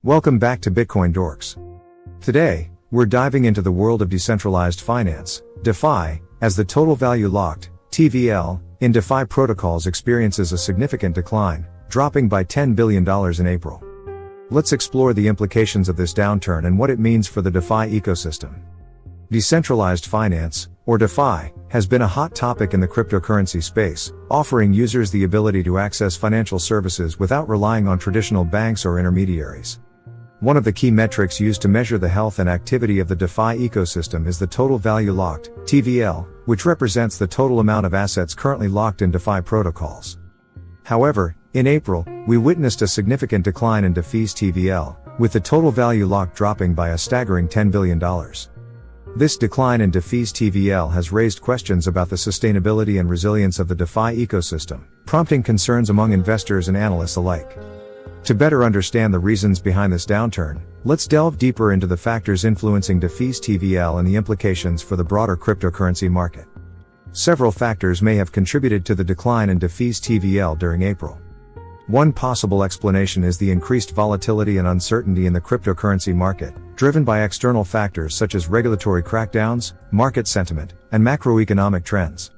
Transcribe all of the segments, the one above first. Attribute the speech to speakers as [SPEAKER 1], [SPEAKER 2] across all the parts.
[SPEAKER 1] Welcome back to BitcoinDorks. Today, we're diving into the world of decentralized finance, DeFi, as the total value locked, TVL, in DeFi protocols experiences a significant decline, dropping by $10 billion in April. Let's explore the implications of this downturn and what it means for the DeFi ecosystem. Decentralized finance, or DeFi, has been a hot topic in the cryptocurrency space, offering users the ability to access financial services without relying on traditional banks or intermediaries. One of the key metrics used to measure the health and activity of the DeFi ecosystem is the total value locked, TVL, which represents the total amount of assets currently locked in DeFi protocols. However, in April, we witnessed a significant decline in DeFi's TVL, with the total value locked dropping by a staggering $10 billion. This decline in DeFi's TVL has raised questions about the sustainability and resilience of the DeFi ecosystem, prompting concerns among investors and analysts alike. To better understand the reasons behind this downturn, let's delve deeper into the factors influencing DeFi's TVL and the implications for the broader cryptocurrency market. Several factors may have contributed to the decline in DeFi's TVL during April. One possible explanation is the increased volatility and uncertainty in the cryptocurrency market, driven by external factors such as regulatory crackdowns, market sentiment, and macroeconomic trends.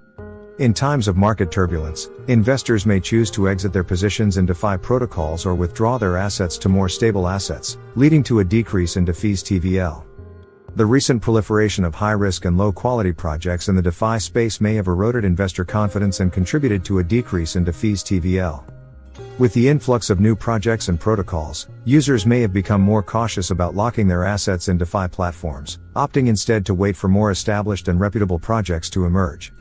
[SPEAKER 1] In times of market turbulence, investors may choose to exit their positions in DeFi protocols or withdraw their assets to more stable assets, leading to a decrease in DeFi's TVL. The recent proliferation of high-risk and low-quality projects in the DeFi space may have eroded investor confidence and contributed to a decrease in DeFi's TVL. With the influx of new projects and protocols, users may have become more cautious about locking their assets in DeFi platforms, opting instead to wait for more established and reputable projects to emerge.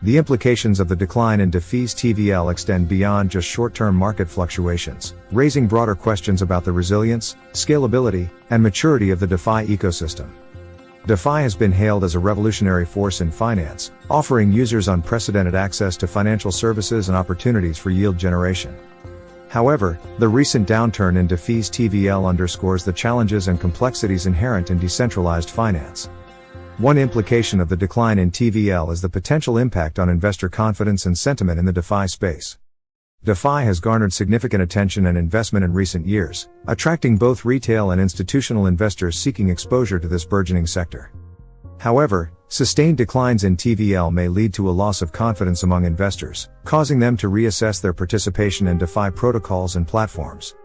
[SPEAKER 1] The implications of the decline in DeFi's TVL extend beyond just short-term market fluctuations, raising broader questions about the resilience, scalability, and maturity of the DeFi ecosystem. DeFi has been hailed as a revolutionary force in finance, offering users unprecedented access to financial services and opportunities for yield generation. However, the recent downturn in DeFi's TVL underscores the challenges and complexities inherent in decentralized finance. One implication of the decline in TVL is the potential impact on investor confidence and sentiment in the DeFi space. DeFi has garnered significant attention and investment in recent years, attracting both retail and institutional investors seeking exposure to this burgeoning sector. However, sustained declines in TVL may lead to a loss of confidence among investors, causing them to reassess their participation in DeFi protocols and platforms.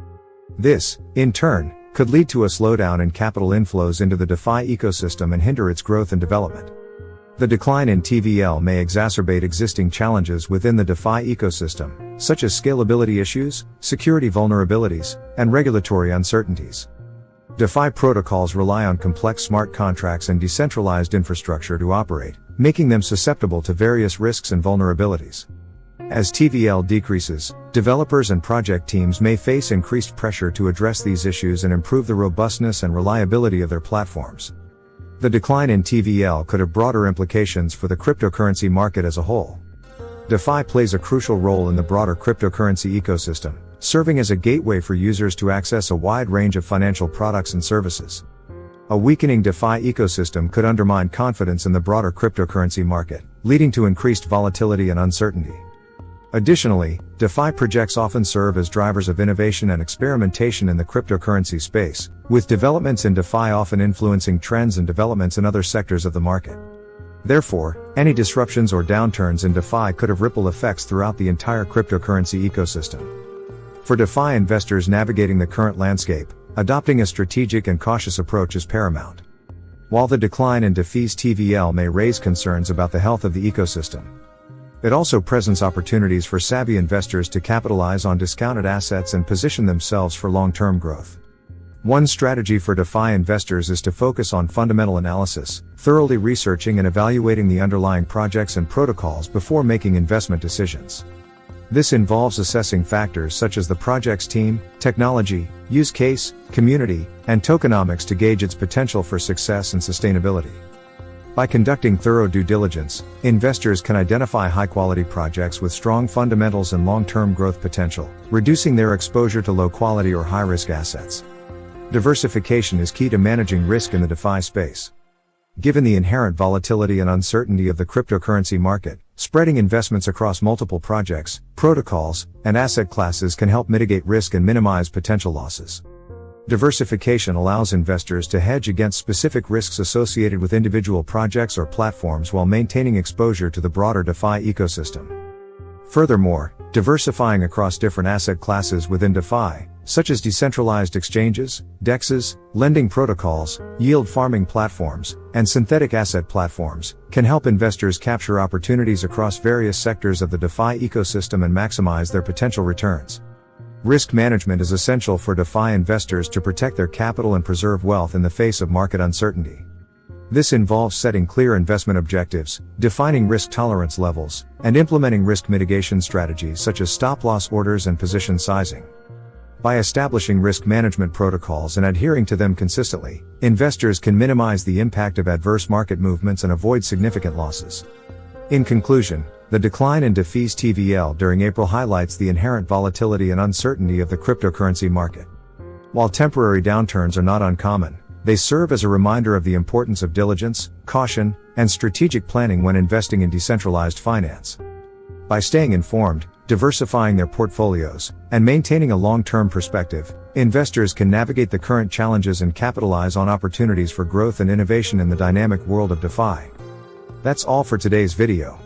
[SPEAKER 1] This, in turn, could lead to a slowdown in capital inflows into the DeFi ecosystem and hinder its growth and development. The decline in TVL may exacerbate existing challenges within the DeFi ecosystem, such as scalability issues, security vulnerabilities, and regulatory uncertainties. DeFi protocols rely on complex smart contracts and decentralized infrastructure to operate, making them susceptible to various risks and vulnerabilities. As TVL decreases, developers and project teams may face increased pressure to address these issues and improve the robustness and reliability of their platforms. The decline in TVL could have broader implications for the cryptocurrency market as a whole. DeFi plays a crucial role in the broader cryptocurrency ecosystem, serving as a gateway for users to access a wide range of financial products and services. A weakening DeFi ecosystem could undermine confidence in the broader cryptocurrency market, leading to increased volatility and uncertainty. Additionally, DeFi projects often serve as drivers of innovation and experimentation in the cryptocurrency space, with developments in DeFi often influencing trends and developments in other sectors of the market. Therefore, any disruptions or downturns in DeFi could have ripple effects throughout the entire cryptocurrency ecosystem. For DeFi investors navigating the current landscape, adopting a strategic and cautious approach is paramount. While the decline in DeFi's TVL may raise concerns about the health of the ecosystem, it also presents opportunities for savvy investors to capitalize on discounted assets and position themselves for long-term growth. One strategy for DeFi investors is to focus on fundamental analysis, thoroughly researching and evaluating the underlying projects and protocols before making investment decisions. This involves assessing factors such as the project's team, technology, use case, community, and tokenomics to gauge its potential for success and sustainability. By conducting thorough due diligence, investors can identify high-quality projects with strong fundamentals and long-term growth potential, reducing their exposure to low-quality or high-risk assets. Diversification is key to managing risk in the DeFi space. Given the inherent volatility and uncertainty of the cryptocurrency market, spreading investments across multiple projects, protocols, and asset classes can help mitigate risk and minimize potential losses. Diversification allows investors to hedge against specific risks associated with individual projects or platforms while maintaining exposure to the broader DeFi ecosystem. Furthermore, diversifying across different asset classes within DeFi, such as decentralized exchanges, DEXs, lending protocols, yield farming platforms, and synthetic asset platforms, can help investors capture opportunities across various sectors of the DeFi ecosystem and maximize their potential returns. Risk management is essential for DeFi investors to protect their capital and preserve wealth in the face of market uncertainty. This involves setting clear investment objectives, defining risk tolerance levels, and implementing risk mitigation strategies such as stop-loss orders and position sizing. By establishing risk management protocols and adhering to them consistently, investors can minimize the impact of adverse market movements and avoid significant losses. In conclusion, the decline in DeFi's TVL during April highlights the inherent volatility and uncertainty of the cryptocurrency market. While temporary downturns are not uncommon, they serve as a reminder of the importance of diligence, caution, and strategic planning when investing in decentralized finance. By staying informed, diversifying their portfolios, and maintaining a long-term perspective, investors can navigate the current challenges and capitalize on opportunities for growth and innovation in the dynamic world of DeFi. That's all for today's video.